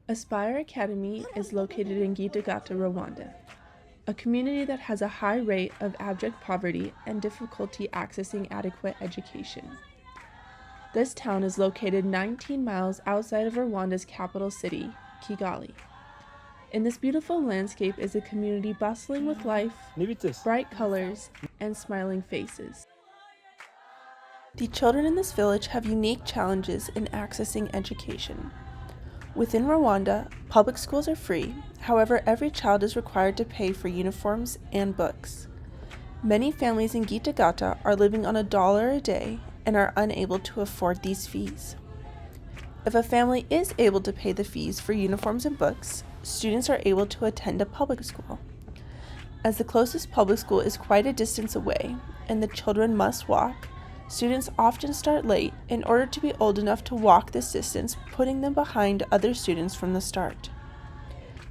Aspire Academy is located in Gitagata, Rwanda, a community that has a high rate of abject poverty and difficulty accessing adequate education. This town is located 19 miles outside of Rwanda's capital city, Kigali. In this beautiful landscape is a community bustling with life, bright colors, and smiling faces. The children in this village have unique challenges in accessing education. Within Rwanda, public schools are free, however, every child is required to pay for uniforms and books. Many families in Gitagata are living on $1 a day and are unable to afford these fees. If a family is able to pay the fees for uniforms and books, students are able to attend a public school. As the closest public school is quite a distance away and the children must walk, students often start late in order to be old enough to walk this distance, putting them behind other students from the start.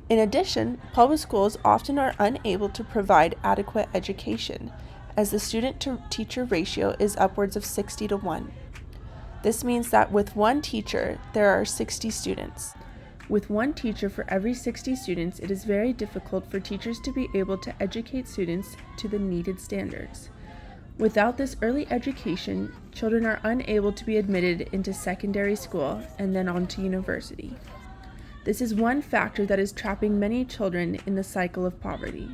In addition, public schools often are unable to provide adequate education, as the student-to-teacher ratio is upwards of 60-1. This means that with one teacher, there are 60 students. With one teacher for every 60 students, it is very difficult for teachers to be able to educate students to the needed standards. Without this early education, children are unable to be admitted into secondary school and then on to university. This is one factor that is trapping many children in the cycle of poverty.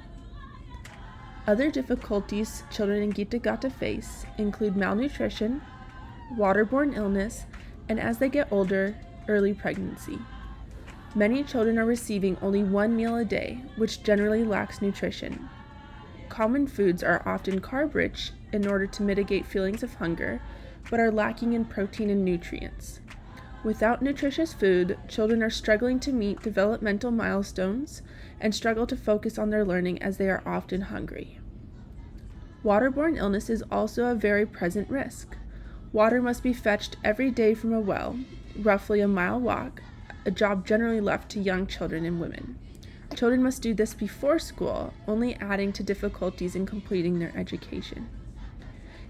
Other difficulties children in Gitagata face include malnutrition, waterborne illness, and as they get older, early pregnancy. Many children are receiving only one meal a day, which generally lacks nutrition. Common foods are often carb-rich in order to mitigate feelings of hunger, but are lacking in protein and nutrients. Without nutritious food, children are struggling to meet developmental milestones and struggle to focus on their learning as they are often hungry. Waterborne illness is also a very present risk. Water must be fetched every day from a well, roughly a mile walk, a job generally left to young children and women. Children must do this before school, only adding to difficulties in completing their education.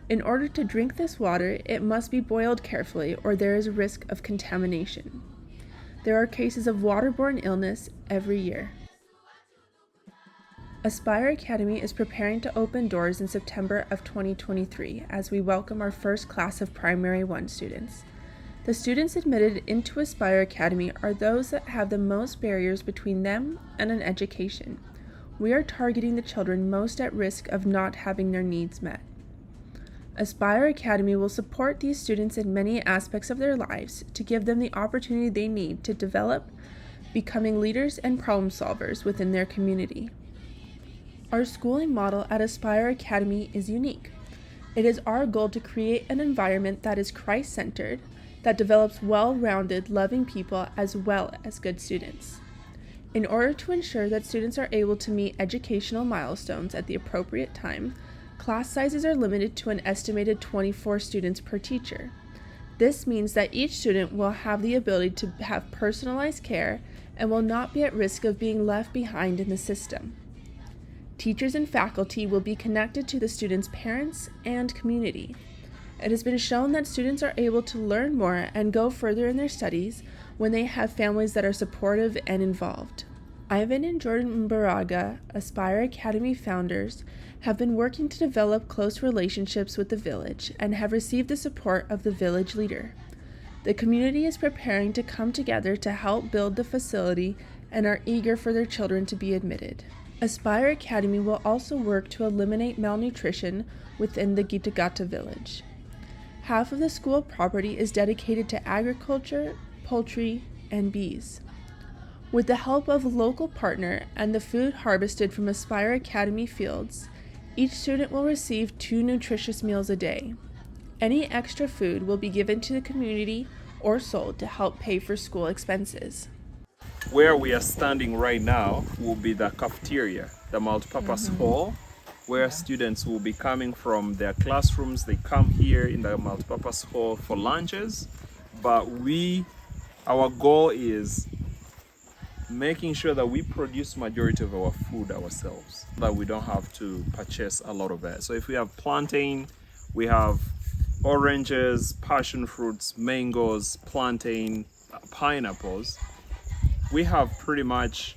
In order to drink this water, it must be boiled carefully or there is a risk of contamination. There are cases of waterborne illness every year. Aspire Academy is preparing to open doors in September of 2023 as we welcome our first class of Primary 1 students. The students admitted into Aspire Academy are those that have the most barriers between them and an education. We are targeting the children most at risk of not having their needs met. Aspire Academy will support these students in many aspects of their lives to give them the opportunity they need to develop, becoming leaders and problem solvers within their community. Our schooling model at Aspire Academy is unique. It is our goal to create an environment that is Christ-centered, that develops well-rounded, loving people as well as good students. In order to ensure that students are able to meet educational milestones at the appropriate time, class sizes are limited to an estimated 24 students per teacher. This means that each student will have the ability to have personalized care and will not be at risk of being left behind in the system. Teachers and faculty will be connected to the students' parents and community. It has been shown that students are able to learn more and go further in their studies when they have families that are supportive and involved. Ivan and Jordan Mbaraga, Aspire Academy founders, have been working to develop close relationships with the village and have received the support of the village leader. The community is preparing to come together to help build the facility and are eager for their children to be admitted. Aspire Academy will also work to eliminate malnutrition within the Gitagata village. Half of the school property is dedicated to agriculture, poultry, and bees. With the help of a local partner and the food harvested from Aspire Academy fields, each student will receive 2 nutritious meals a day. Any extra food will be given to the community or sold to help pay for school expenses. Where we are standing right now will be the cafeteria, the multipurpose hall, where students will be coming from their classrooms. They come here in the multipurpose hall for lunches, but our goal is making sure that we produce majority of our food ourselves, that we don't have to purchase a lot of it. So if we have plantain, we have oranges, passion fruits, mangoes, plantain, pineapples. we have pretty much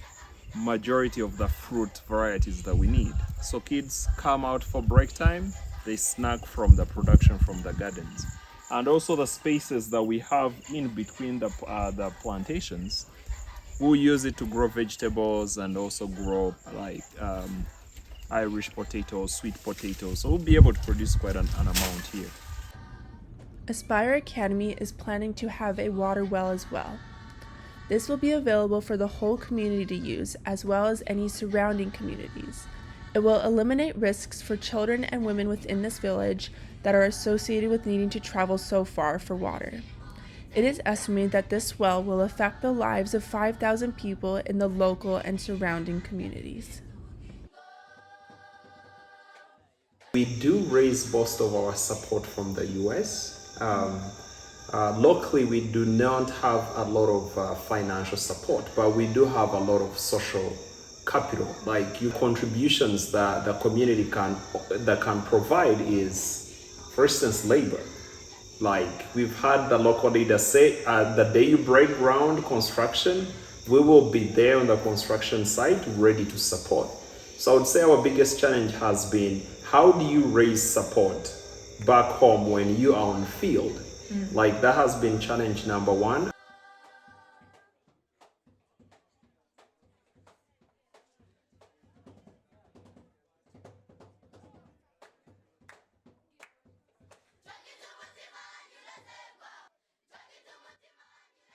majority of the fruit varieties that we need. So kids come out for break time, they snack from the production from the gardens. And also the spaces that we have in between the plantations, we'll use it to grow vegetables and also grow like Irish potatoes, sweet potatoes. So we'll be able to produce quite an amount here. Aspire Academy is planning to have a water well as well. This will be available for the whole community to use, as well as any surrounding communities. It will eliminate risks for children and women within this village that are associated with needing to travel so far for water. It is estimated that this well will affect the lives of 5,000 people in the local and surrounding communities. We do raise most of our support from the US. Locally, we do not have a lot of financial support, but we do have a lot of social capital. Like contributions that the community can provide is, for instance, labor. Like we've had the local leaders say, the day you break ground construction, we will be there on the construction site ready to support. So I would say our biggest challenge has been, how do you raise support back home when you are on field? Like that has been challenge number one.